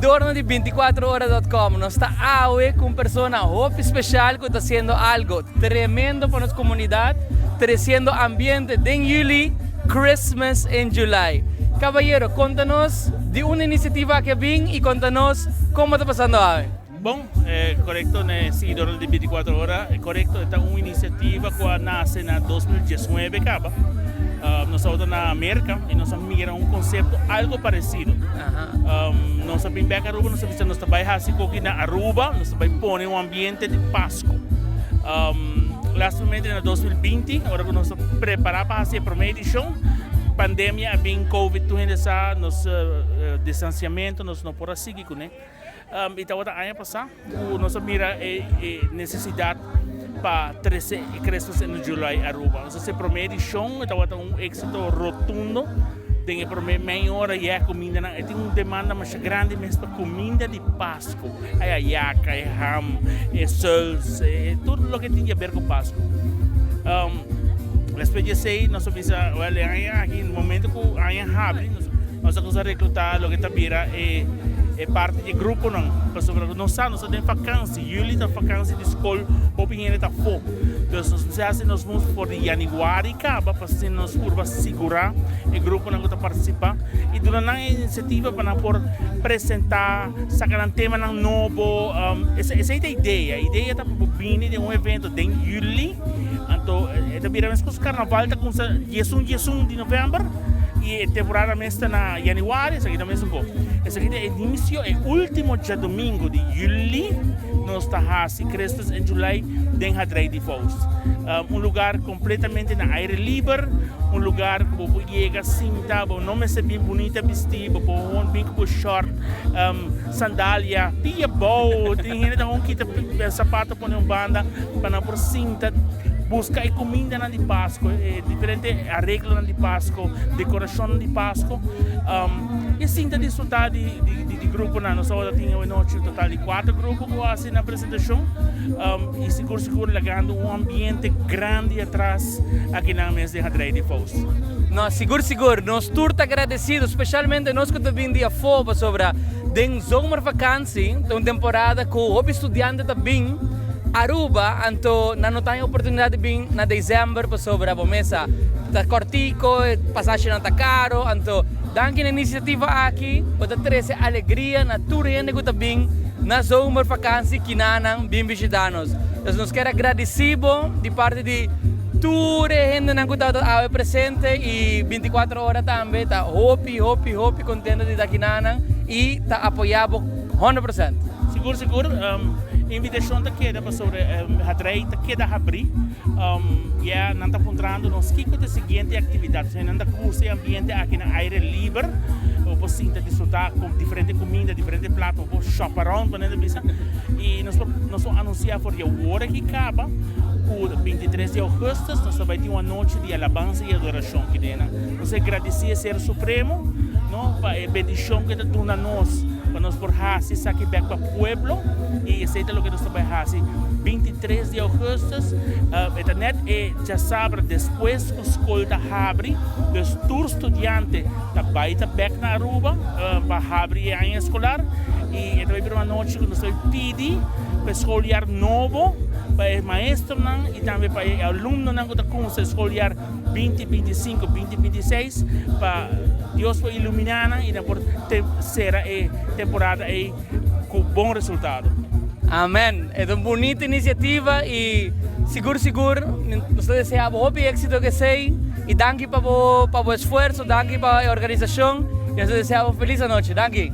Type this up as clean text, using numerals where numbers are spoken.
seguidor de 24horas.com. Nos está hoy con persona muy especial que está haciendo algo tremendo para nuestra comunidad, creciendo ambiente en julio, Christmas en July. Caballero, contanos de una iniciativa que vin y contanos cómo está pasando hoy. Bom, correto, né, seguidor de 24 horas, correto, esta é uma iniciativa que nasce em 2019, acaba. Nós estamos na América e nós migramos um conceito algo parecido. Nós sabemos bem que Aruba, nós sabemos que nós trabalhamos aqui na Aruba, nós trabalhamos pôr um ambiente de Páscoa. Lastamente em 2020, agora que nós preparamos para fazer a primeira edição, pandemia, bem Covid, tudo isso, nosso distanciamento, nós não podemos seguir com ele. Então, a ano passado, nós mira a necessidade para crescer em julho em Aruba. Nós fizemos a primeira edição, então um êxito rotundo. Tem a primeira meia hora e a comida, tem uma demanda mais grande mesmo para comida de Páscoa. É a yaca, é ham, é sols, é tudo o que tem a ver com Páscoa. Nós podemos nós vimos aqui no momento que a gente abre, nós vamos recrutar o que está vira é parte do grupo não, porque nós temos vacância, julho está vacância de escola, o pinheiro está fora. Então nós vamos por janeiro acaba para se nós curvas segurar o grupo não está participar e durante a iniciativa para por apresentar, sacar um tema novo, essa é a ideia está para vir de um evento em julho, então está virando as carnaval está com 11 de novembro. E a temporada está na janeiro, isso aqui também é um pouco. Esse aqui é o início, é o último dia domingo de julho, nós estamos em Christmas em July, em Hadrade Falls. Lugar completamente na aire livre, lugar que você chega cinta, não é bem bonita vestir, você bem com short, sandália, pia boa, tem gente que tem sapato para banda, para por cinta. Busca a comida de Páscoa, diferente arreglo de Páscoa, decoração de Páscoa. E sinta desfrutar de grupo, nós tínhamos uma noite total de 4 grupos que fazem na apresentação. E seguro, levando um ambiente grande atrás aqui na mesa de Hadrade Falls. No, seguro, nós estamos agradecidos, especialmente nós que estamos vindo a fora sobre a zomervakantie, uma temporada que o estudante também Aruba, então não tem oportunidade de vir na dezembro para sobre a mesa. Está cortico, passagem não está caro, então dando a iniciativa aqui, para trazer alegria na tour gente que está bem na zomervakantie que não vem visitar-nos. Então nós queremos agradecer de parte de tour gente que está presente e 24 horas também está hopi contente de estar aqui e está apoiado 100%. Seguro. Invitação da queda para sobre a direita queda abrir e não está encontrando nos que é a seguinte atividade não está curso ambiente aqui na aire livre você sinta desfrutar com diferente comida diferente prato você shop around e nós vamos anunciar por a hora que acaba o 23 de agosto nós vamos ter uma noite de alabança e adoração aqui dentro nós agradecemos ser supremo não para a bendição que está dando a nós para nós por fazer aqui para o pueblo e aceita o que nós estamos fazendo 23 de agosto já sabe depois que a escola abre os tour estudiantes vai estar back na Aruba para abrir a ano escolar e vai ter uma noite que nós vamos pedir para escolar novo para o maestro e também para o aluno que está com o escolar 2025, 2026 para Deus vai iluminar e por terceira temporada com bom resultado. Amém. É uma bonita iniciativa e seguro, nós desejamos muito êxito que seja e danke para o esforço, danke para a organização e nós desejamos feliz noite. Danke.